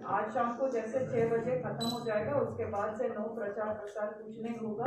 आज शाम को जैसे 6 बजे खत्म हो जाएगा, उसके बाद से नो प्रचार प्रसार कुछ नहीं होगा,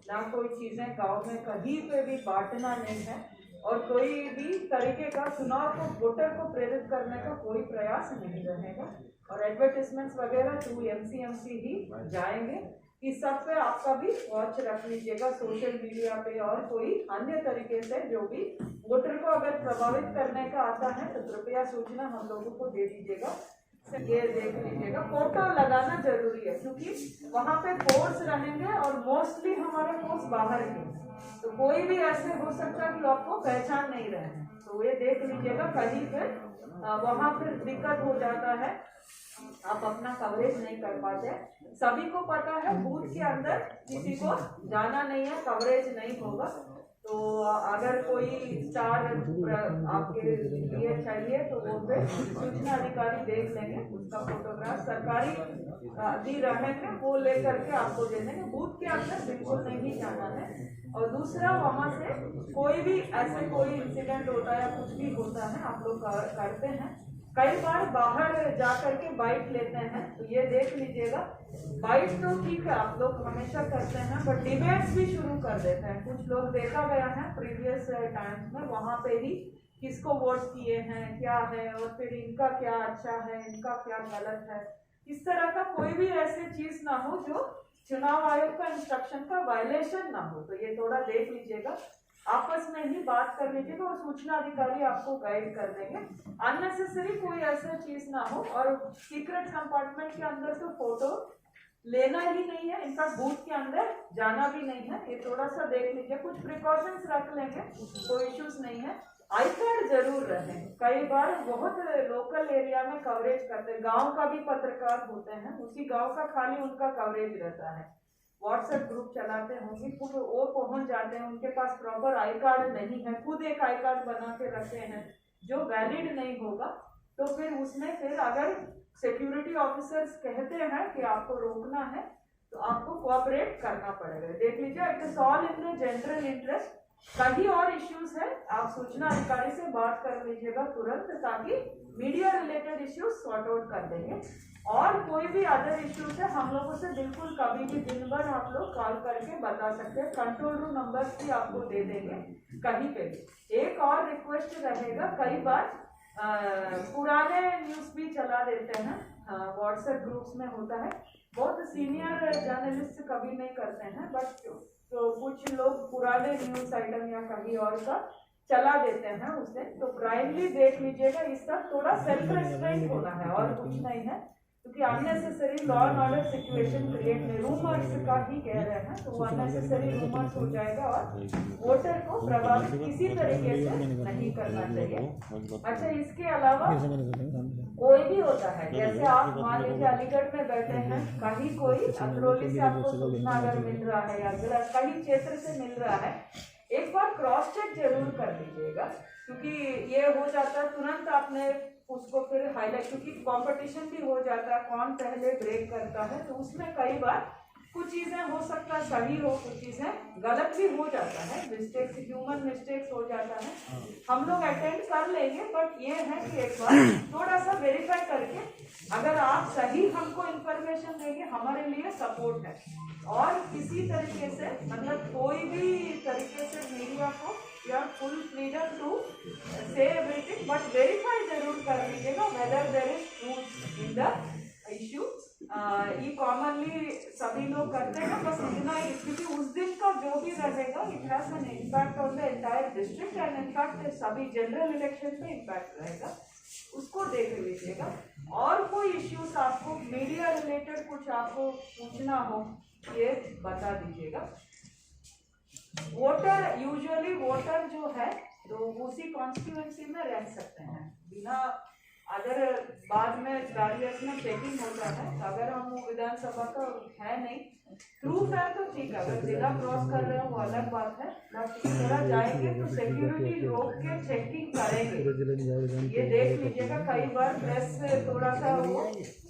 ना कोई चीजें गांव में कहीं पे भी बांटना नहीं है, और कोई भी तरीके का चुनाव को वोटर को प्रेरित करने का कोई प्रयास नहीं रहेगा। और एडवर्टिजमेंट्स वगैरह थ्रू एमसीएमसी ही जाएंगे। इस सब पे आपका भी वॉच रख लीजिएगा, सोशल मीडिया पे और कोई अन्य तरीके से जो भी वोटर को अगर प्रभावित करने का आता है तो कृपया सूचना हम लोगों को दे दीजिएगा। ये देख लीजिएगा, फोटो लगाना जरूरी है क्योंकि वहाँ पे फोर्स रहेंगे और मोस्टली हमारे फोर्स बाहर के, तो कोई भी ऐसे हो सकता है कि आपको पहचान नहीं रहे हैं, तो ये देख लीजिएगा कहीं पे वहाँ फिर दिक्कत हो जाता है, आप अपना कवरेज नहीं कर पाते। सभी को पता है बूथ के अंदर किसी को जाना नहीं है, कवरेज नहीं होगा। तो अगर कोई स्टार आपके लिए चाहिए तो वो फिर सूचना अधिकारी देख लेंगे, उसका फोटोग्राफ सरकारी दी रहेंगे, वो लेकर के आपको दे देंगे। बूथ के अंदर बिल्कुल नहीं जाना है। और दूसरा, वहाँ से कोई भी ऐसे कोई इंसिडेंट होता है या कुछ भी होता है, आप लोग करते हैं कई बार बाहर जा करके बाइट लेते हैं, तो ये देख लीजिएगा, बाइट तो ठीक है आप लोग हमेशा करते हैं, बट डिबेट्स भी शुरू कर देते हैं। कुछ लोग देखा गया है प्रीवियस टाइम्स में, वहां पे ही किसको वोट किए हैं, क्या है, और फिर इनका क्या अच्छा है, इनका क्या गलत है, इस तरह का कोई भी ऐसी चीज ना हो जो चुनाव आयोग का इंस्ट्रक्शन का वायलेशन ना हो। तो ये थोड़ा देख लीजिएगा, आपस में ही बात कर लीजिएगा और सूचना अधिकारी आपको गाइड कर देंगे। अननेसेसरी कोई ऐसा चीज ना हो। और सीक्रेट कंपार्टमेंट के अंदर तो फोटो लेना ही नहीं है, इनका बूथ के अंदर जाना भी नहीं है, ये थोड़ा सा देख लीजिए, कुछ प्रिकॉशंस रख लेंगे, कोई इश्यूज नहीं है। आई कार्ड जरूर रहे, कई बार बहुत लोकल एरिया में कवरेज करते हैं, गांव का भी पत्रकार होते हैं, उसी गांव का खाली उनका कवरेज रहता है, व्हाट्सएप ग्रुप चलाते होंगे, खुद वो पहुंच जाते हैं, उनके पास प्रॉपर आई कार्ड नहीं है, खुद एक आई कार्ड बना के रखे हैं जो वैलिड नहीं होगा, तो फिर उसमें फिर अगर सिक्योरिटी ऑफिसर्स कहते हैं कि आपको रोकना है तो आपको कोऑपरेट करना पड़ेगा। देख लीजिए, it is all in the general interest. कहीं और इश्यूज है, आप सूचना अधिकारी से बात कर लीजिएगा तुरंत, ताकि media related issues sort out कर देंगे। और कोई भी अदर इश्यूज है, हम लोगों से बिल्कुल कभी भी दिन भर आप लोग कॉल करके बता सकते हैं, कंट्रोल रूम नंबर भी आपको दे देंगे कहीं पे भी। एक और रिक्वेस्ट रहेगा, कई बार पुराने न्यूज भी चला देते हैं, व्हाट्सएप ग्रुप्स में होता है, बहुत सीनियर जर्नलिस्ट कभी नहीं करते हैं, बट तो कुछ लोग पुराने न्यूज आइटम या कहीं और का चला देते हैं उसे, तो काइंडली देख लीजिएगा, इसका थोड़ा सेल्फ रेस्ट्रेंट होना है और कुछ नहीं है, क्योंकि unnecessary law and order situation create में रूमर्स का ही कह रहे हैं, तो वो अननेसेसरी रूमर्स हो जाएगा और वोटर को प्रभावित किसी तरीके से नहीं करना चाहिए। अच्छा, इसके अलावा कोई भी होता है, जैसे आप मान लीजिए अलीगढ़ में बैठे हैं, कहीं कोई अतरौली से आपको सूचना अगर मिल रहा है या कहीं क्षेत्र से मिल रहा है, एक बार क्रॉस चेक जरूर कर लीजिएगा, क्योंकि ये हो जाता है तुरंत आपने उसको फिर हाईलाइट, क्योंकि कंपटीशन भी हो जाता है कौन पहले ब्रेक करता है, तो उसमें कई बार कुछ चीजें हो सकता है सही हो, कुछ चीजें गलत भी हो जाता है, मिस्टेक्स, ह्यूमन मिस्टेक्स हो जाता है, हम लोग अटेंड कर लेंगे, बट ये है कि एक बार थोड़ा सा वेरीफाई करके अगर आप सही हमको इंफॉर्मेशन देंगे, हमारे लिए सपोर्ट है। और किसी तरीके से मतलब कोई भी तरीके से मीडिया को या full freedom to say everything, but verify जरूर कर लीजिएगा whether there is truth in the issue. ये कॉमनली सभी लोग करते हैं, बस इतना ही, क्योंकि उस दिन का जो भी रहेगा it has an impact on the entire district and in fact सभी जनरल इलेक्शन पे इम्पैक्ट रहेगा, उसको देख लीजिएगा। और कोई इश्यूज आपको मीडिया रिलेटेड कुछ आपको पूछना हो, ये बता दीजिएगा। वोटर यूजुअली वोटर जो है तो उसी कॉन्स्टिट्यूएंसी में रह सकते हैं बिना, अगर बाद में बैरियर्स में चेकिंग होता है, अगर हम विधानसभा का है नहीं, प्रूफ है तो ठीक है, अगर जिला क्रॉस कर रहे हो वो अलग बात है, बट इस तरह जाएंगे तो सिक्योरिटी रोक के चेकिंग करेंगे। ये देख लीजिएगा, कई बार प्रेस थोड़ा सा वो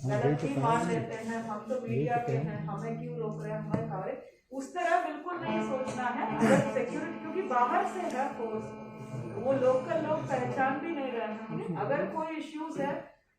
गलत ही मान लेते हैं, हम तो मीडिया के हैं, हमें क्यों रोक रहे हैं, हमारे कवरेज, उस तरह बिल्कुल नहीं सोचना है। अगर सिक्योरिटी, क्योंकि बाहर से है फोर्स, वो लोकल लोग पहचान भी नहीं रहे हैं, अगर कोई इश्यूज है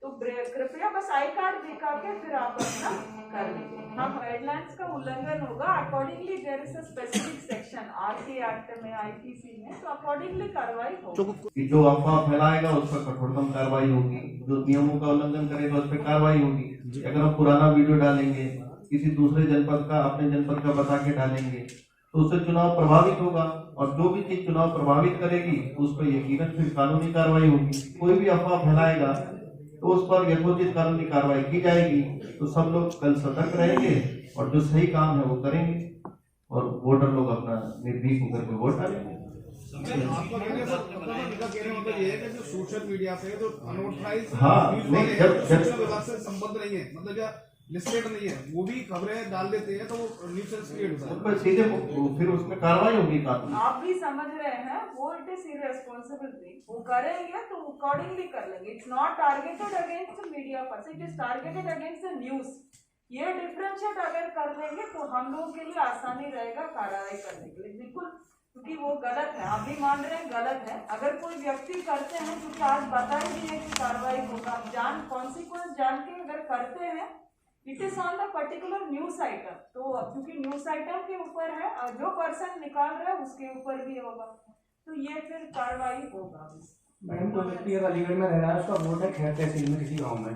तो कृपया बस आई कार्ड दिखा के फिर आप अपना कर लीजिए। हाँ, गाइडलाइंस का उल्लंघन होगा, accordingly there is a specific section RT act में, आईपीसी में, तो अकॉर्डिंगली कार्रवाई होगी। जो अफवाह फैलाएगा उस पर कठोरतम कार्रवाई होगी, जो नियमों का उल्लंघन करेगा उस पर कार्रवाई होगी। अगर हम पुराना वीडियो डालेंगे, किसी दूसरे जनपद का अपने जनपद का बता के डालेंगे, तो उससे चुनाव प्रभावित होगा, और जो भी चीज चुनाव प्रभावित करेगी उस पर यकीनन फिर कानूनी कार्रवाई होगी। कोई भी अफवाह फैलाएगा तो उस पर यथोचित कानूनी कार्रवाई की जाएगी। तो सब लोग कल सतर्क रहेंगे और जो सही काम है वो करेंगे, और वोटर लोग अपना निर्भीक होकर के वोट डालेंगे। आपका कहने का मतलब ये है कि जो सोशल मीडिया से जो अनऑथराइज जब विभाग से संबंध नहीं है, मतलब या लिस्टेड नहीं है, वो भी खबरें डाल देते हैं, तो वो न्यूसेंस क्रिएट होता है, सीधे फिर उसमें कार्रवाई होगी। आप भी समझ रहे हैं, वो इट इज इररेस्पॉन्सिबल थिंग, वो करेंगे तो अकॉर्डिंगली कर लेंगे। It's not targeted against media person, it is targeted against the news. ये डिफरेंशिएट अगर कर लेंगे तो हम लोगों के लिए आसानी रहेगा कार्रवाई करने के लिए, बिल्कुल, क्योंकि वो गलत है, आप भी मान रहे हैं गलत है। अगर कोई व्यक्ति करते हैं, क्योंकि आज बता ही नहीं है कि कार्रवाई होगा, जान कॉन्सिक्वेंस जान के अगर करते हैं, it is on the particular news item, तो क्योंकि न्यूज आइटम के ऊपर है और जो पर्सन निकाल रहा है उसके ऊपर भी होगा, तो ये फिर कार्रवाई होगा। मैडम, कोई व्यक्ति अगर अलीगढ़ में रह रहा है, उसका वोट है खैर तहसील में किसी गांव में,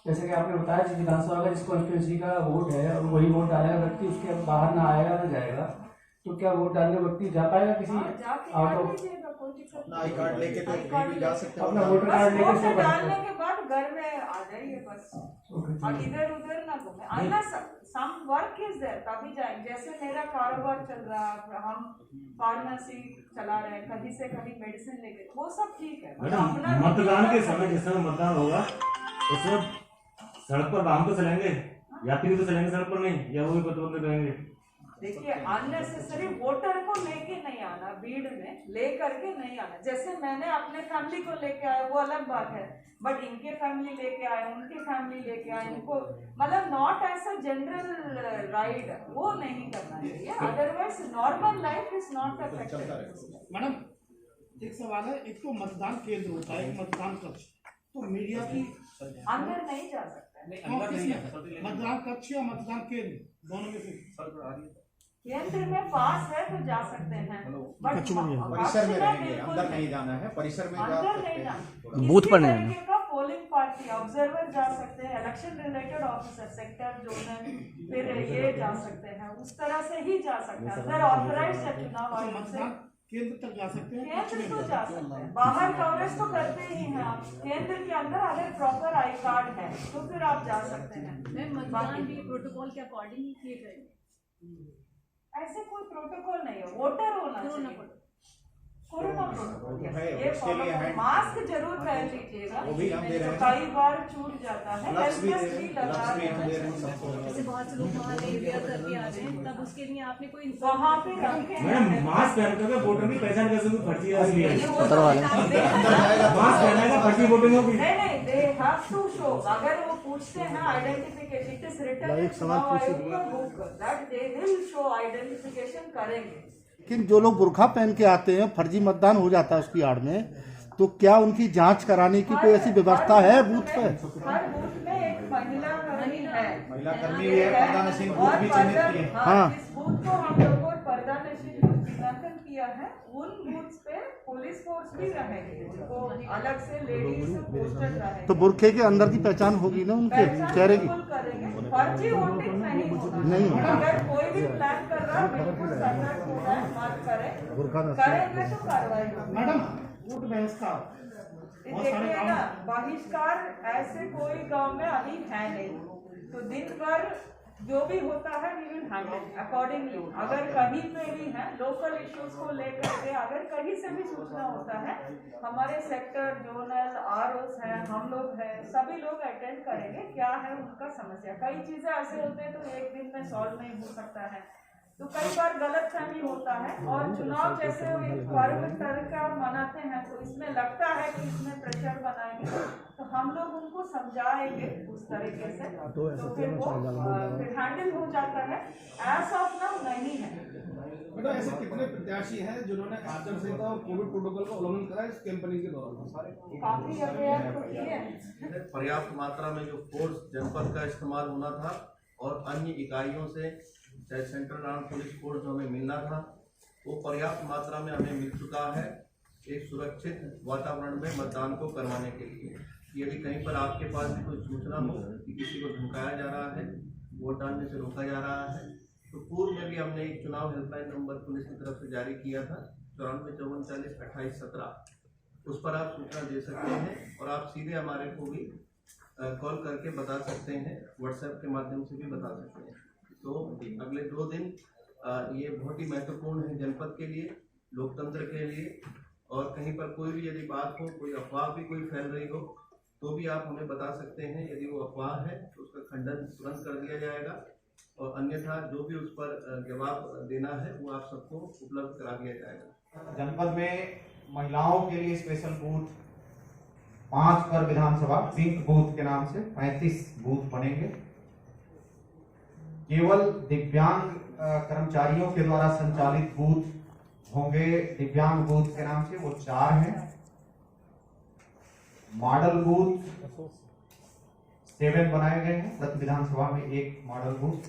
जैसे कि आपने बताया जिस विधानसभा का जिस कॉन्स्टिट्यूंसी का वोट है और वही वोट डालेगा व्यक्ति, उसके बाहर ना आएगा ना जाएगा, तो क्या वोट डालने व्यक्ति जा पाएगा किसी आउट ऑफ? आई कार्ड लेके तो कहीं भी जा सकते हैं, अपना वोटर कार्ड लेके डालने के बाद घर में आ जाइए बस, और इधर उधर ना घूमे, आना सम वर्क इज देयर तभी जाएंगे। जैसे मेरा कारोबार चल रहा है, हम फार्मेसी चला रहे हैं, कहीं से कहीं मेडिसिन लेके, वो सब ठीक है। मतदान के समय जिस समय मतदान होगा उसमें सड़क पर वाहन तो चलेंगे, यात्री तो चलेंगे सड़क पर नहीं, या वो भी प्रतिबंधित रहेंगे? देखिए, अननेसेसरी वोटर को लेके नहीं आना, भीड़ में ले करके नहीं आना। जैसे मैंने अपने फैमिली को लेके आया वो अलग बात है, बट इनके फैमिली लेके आए, उनके फैमिली लेके आए, इनको मतलब not as a general ride, वो नहीं करना चाहिए, otherwise normal life is not affected. Madam, एक सवाल है, एक तो मतदान केंद्र होता है, एक मतदान कक्ष, तो मीडिया की अंदर नहीं जा सकता है, मतदान कक्ष या मतदान केंद्र दोनों में से केंद्र में पास है तो जा सकते हैं, बट परिसर में रहेंगे, अंदर नहीं जाना है, परिसर में अंदर नहीं जाना, बूथ पर नहीं जाना का पोलिंग पार्टी ऑब्जर्वर जा सकते हैं, election related officer, sector zonal, फिर ये जा सकते हैं, उस तरह से ही जा सकते हैं। अंदर ऑथराइज्ड है चुनाव आयोग से, केंद्र तक जा सकते हैं, केंद्र तो जा सकते हैं, बाहर कवरेज तो करते ही हैं आप, केंद्र के अंदर अगर प्रॉपर आई कार्ड है तो फिर आप जा सकते हैं। मतदान भी प्रोटोकॉल के अकॉर्डिंग ही किए जाएंगे, ऐसे कोई प्रोटोकॉल नहीं है, वोटर होना चाहिए, कोरोना प्रोटोकॉल है, ये उसके लिए फॉलो, हैंड मास्क जरूर पहन लीजिएगा, वो भी हम दे रहे हैं, कई बार छूट जाता है, ग्लव्स भी हेल्मेट भी लगा हम दे रहे रहे हैं सबको। जैसे बहुत से लोग वहाँ वेयर करके आ रहे हैं, तब उसके लिए आपने कोई वहाँ पे रखे मैडम, मास्क पहन करके वोटर की पहचान कैसे हुई? फर्जी है इसलिए नहीं, मास्क पहना है, फर्जी वोटिंग होगी। नहीं, दे हैव टू शो, अगर वो पूछते हैं आइडेंटिफिकेशन, इट इज रिटन चुनाव आयोग का book that they will show identification करेंगे। लेकिन जो लोग बुर्खा पहन के आते हैं, फर्जी मतदान हो जाता है उसकी आड़ में, तो क्या उनकी जांच कराने की कोई ऐसी व्यवस्था है बूथ पे? हर बूथ में एक महिला कर्मी है, महिला कर्मी भी है, पर्दा नशीन बूथ भी चिन्हित किए। हाँ, जिस बूथ को हम लोगों ने पर्दा नशीन बूथ चिन्हांकन किया है, उन बूथ पे पुलिस फोर्स भी रहेगी, उनको अलग से लेडीज पोस्टर रहेंगे। तो बुरखे के अंदर की पहचान होगी ना उनके चेहरे की? बिल्कुल करेंगे, फर्जी वोटिंग नहीं होना। अगर कोई भी प्लान कर रहा है, बिल्कुल सतर्क होना है, मत करें, करेंगे तो कार्रवाई होगी। मैडम, वोट बहिष्कार देखिए ना, बहिष्कार ऐसे कोई गांव में अभी है नहीं, तो दिन भर जो भी होता है वी विल हैंडल अकॉर्डिंगली। अगर कहीं पे भी है लोकल इश्यूज को लेकर के, अगर कहीं से भी सूचना होता है, हमारे सेक्टर जोनल आरओस हैं, हम लोग हैं, सभी लोग अटेंड करेंगे क्या है उनका समस्या। कई चीजें ऐसे होते हैं तो एक दिन में सॉल्व नहीं हो सकता है, तो कई बार गलतफहमी होता है, और चुनाव जैसे पर्व तरह का मनाते हैं तो इसमें लगता है कि इसमें प्रेशर बनाएंगे, तो हम लोग उनको समझाएंगे उस तरीके से, तो फिर वो फिर हैंडल हो जाता है। एज ऑफ नाउ नहीं है, बेटा ऐसे कितने प्रत्याशी हैं जिन्होंने आचार संहिता और कोविड प्रोटोकॉल का उल्लंघन करा इस कैंपेनिंग के दौरान? काफी अफेयर तो किए। पर्याप्त मात्रा में जो फोर्स जनपद का इस्तेमाल होना था और अन्य इकाइयों से चाहे सेंट्रल आर्म पुलिस फोर्स जो हमें मिलना था वो पर्याप्त मात्रा में हमें मिल चुका है एक सुरक्षित वातावरण में मतदान को करवाने के लिए। यदि कहीं पर आपके पास भी कोई सूचना हो कि किसी को धमकाया जा रहा है, वोट डालने से रोका जा रहा है, तो पूर्व में भी हमने एक चुनाव हेल्पलाइन नंबर पुलिस की तरफ से जारी किया था 94 54 40 28 17। उस पर आप सूचना दे सकते हैं और आप सीधे हमारे को भी कॉल करके बता सकते हैं, व्हाट्सएप के माध्यम से भी बता सकते हैं। तो अगले 2 दिन ये बहुत ही महत्वपूर्ण है जनपद के लिए, लोकतंत्र के लिए। और कहीं पर कोई भी यदि बात हो, कोई अफवाह भी कोई फैल रही हो, तो भी आप हमें बता सकते हैं। यदि वो अफवाह है तो उसका खंडन तुरंत कर दिया जाएगा और अन्यथा जो भी उस पर जवाब देना है वो आप सबको उपलब्ध करा दिया जाएगा। जनपद में महिलाओं के लिए स्पेशल बूथ 5 पर विधानसभा पिंक बूथ के नाम से 35 बूथ बनेंगे। केवल दिव्यांग कर्मचारियों के द्वारा संचालित बूथ होंगे दिव्यांग बूथ के नाम से, वो 4 हैं। मॉडल बूथ 7 बनाए गए हैं, प्रति विधानसभा में 1 मॉडल बूथ।